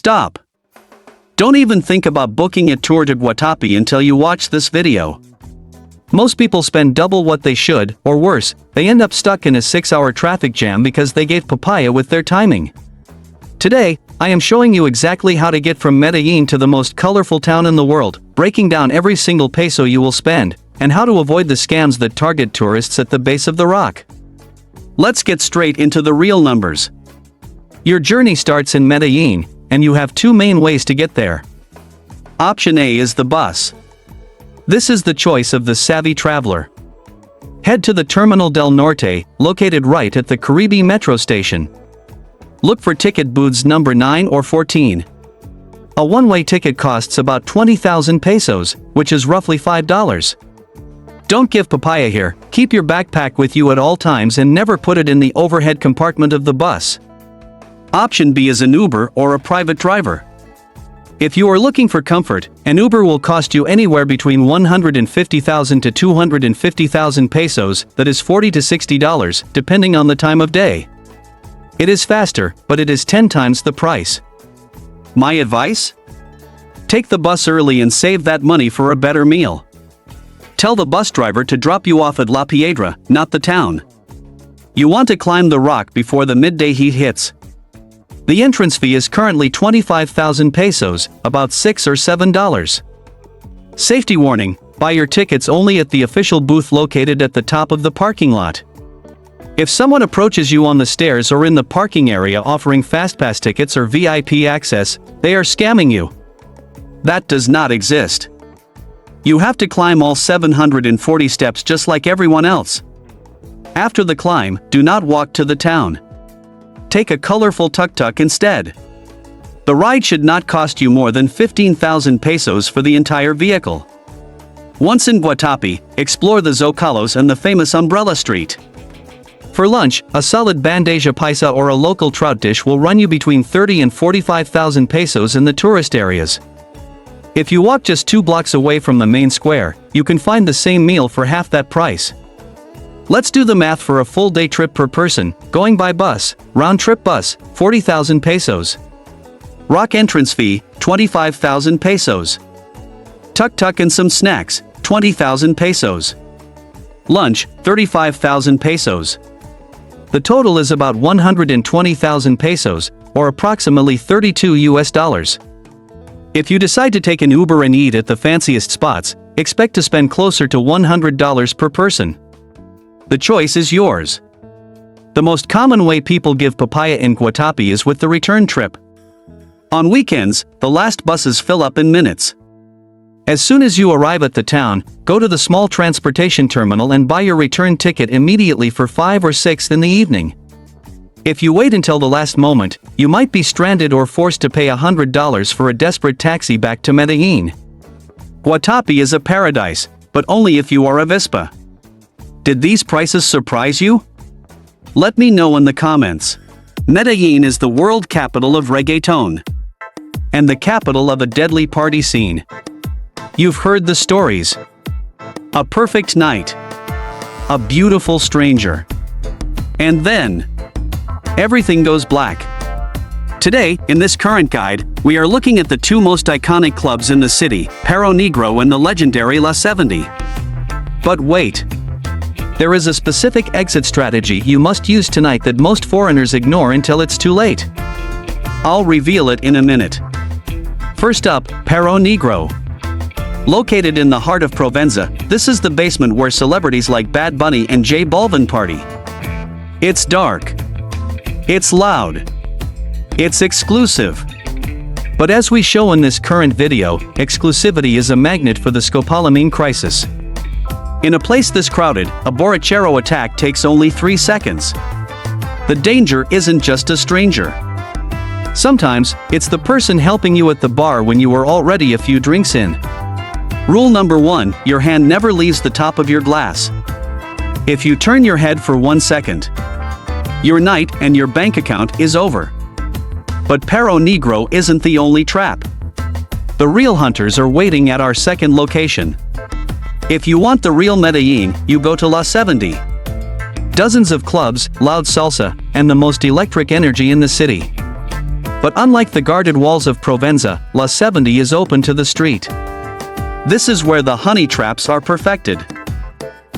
Stop. Don't even think about booking a tour to Guatape until you watch this video. Most people spend double what they should, or worse, they end up stuck in a 6-hour traffic jam because they gave Papaya with their timing. Today, I am showing you exactly how to get from Medellin to the most colorful town in the world, breaking down every single peso you will spend, and how to avoid the scams that target tourists at the base of the rock. Let's get straight into the real numbers. Your journey starts in Medellin, and you have two main ways to get there. Option A is the bus. This is the choice of the savvy traveler. Head to the Terminal del Norte, located right at the Caribe metro station. Look for ticket booths number 9 or 14. A one-way ticket costs about 20,000 pesos, which is roughly $5. Don't give Papaya here, keep your backpack with you at all times and never put it in the overhead compartment of the bus. Option B is an Uber or a private driver. If you are looking for comfort, an Uber will cost you anywhere between 150,000 to 250,000 pesos, that is $40 to $60, depending on the time of day. It is faster, but it is 10 times the price. My advice? Take the bus early and save that money for a better meal. Tell the bus driver to drop you off at La Piedra, not the town. You want to climb the rock before the midday heat hits. The entrance fee is currently 25,000 pesos, about $6 or $7. Safety warning: buy your tickets only at the official booth located at the top of the parking lot. If someone approaches you on the stairs or in the parking area offering FastPass tickets or VIP access, they are scamming you. That does not exist. You have to climb all 740 steps just like everyone else. After the climb, do not walk to the town. Take a colorful tuk-tuk instead. The ride should not cost you more than 15,000 pesos for the entire vehicle. Once in Guatape, explore the Zócalos and the famous Umbrella Street. For lunch, a solid bandeja paisa or a local trout dish will run you between 30 and 45,000 pesos in the tourist areas. If you walk just 2 blocks away from the main square, you can find the same meal for half that price. Let's do the math for a full day trip per person, going by bus, round-trip bus, 40,000 pesos. Rock entrance fee, 25,000 pesos. Tuk-tuk and some snacks, 20,000 pesos. Lunch, 35,000 pesos. The total is about 120,000 pesos, or approximately $32 US. If you decide to take an Uber and eat at the fanciest spots, expect to spend closer to $100 per person. The choice is yours. The most common way people give Papaya in Guatape is with the return trip. On weekends, the last buses fill up in minutes. As soon as you arrive at the town, go to the small transportation terminal and buy your return ticket immediately for 5 or 6 in the evening. If you wait until the last moment, you might be stranded or forced to pay $100 for a desperate taxi back to Medellin. Guatape is a paradise, but only if you are a Vespa. Did these prices surprise you? Let me know in the comments. Medellin is the world capital of reggaeton. And the capital of a deadly party scene. You've heard the stories. A perfect night. A beautiful stranger. And then, everything goes black. Today, in this current guide, we are looking at the 2 most iconic clubs in the city, Perro Negro and the legendary La 70. But wait. There is a specific exit strategy you must use tonight that most foreigners ignore until it's too late. I'll reveal it in a minute. First up, Perro Negro. Located in the heart of Provenza, this is the basement where celebrities like Bad Bunny and J Balvin party. It's dark. It's loud. It's exclusive. But as we show in this current video, exclusivity is a magnet for the scopolamine crisis. In a place this crowded, a borrachero attack takes only 3 seconds. The danger isn't just a stranger. Sometimes, it's the person helping you at the bar when you are already a few drinks in. Rule number 1, your hand never leaves the top of your glass. If you turn your head for 1 second, your night and your bank account is over. But Perro Negro isn't the only trap. The real hunters are waiting at our second location. If you want the real Medellin, you go to La 70. Dozens of clubs, loud salsa, and the most electric energy in the city. But unlike the guarded walls of Provenza, La 70 is open to the street. This is where the honey traps are perfected.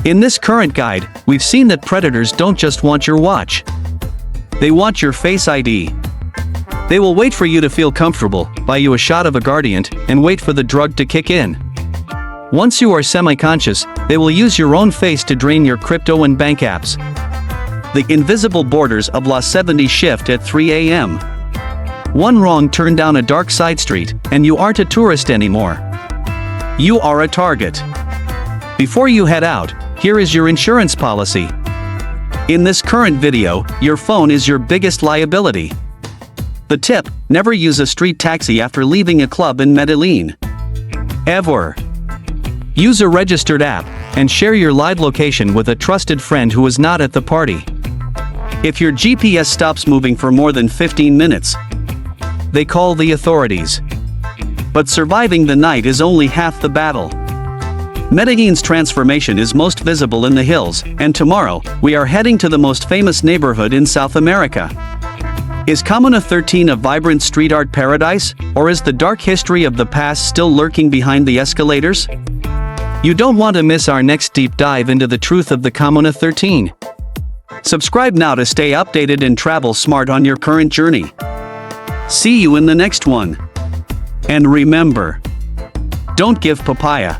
In this current guide, we've seen that predators don't just want your watch. They want your Face ID. They will wait for you to feel comfortable, buy you a shot of aguardiente, and wait for the drug to kick in. Once you are semi-conscious, they will use your own face to drain your crypto and bank apps. The invisible borders of La 70 shift at 3 a.m. One wrong turn down a dark side street, and you aren't a tourist anymore. You are a target. Before you head out, here is your insurance policy. In this current video, your phone is your biggest liability. The tip: never use a street taxi after leaving a club in Medellin. Ever. Use a registered app, and share your live location with a trusted friend who is not at the party. If your GPS stops moving for more than 15 minutes, they call the authorities. But surviving the night is only half the battle. Medellin's transformation is most visible in the hills, and tomorrow, we are heading to the most famous neighborhood in South America. Is Comuna 13 a vibrant street art paradise, or is the dark history of the past still lurking behind the escalators? You don't want to miss our next deep dive into the truth of the Comuna 13. Subscribe now to stay updated and travel smart on your current journey. See you in the next one. And remember, don't give papaya.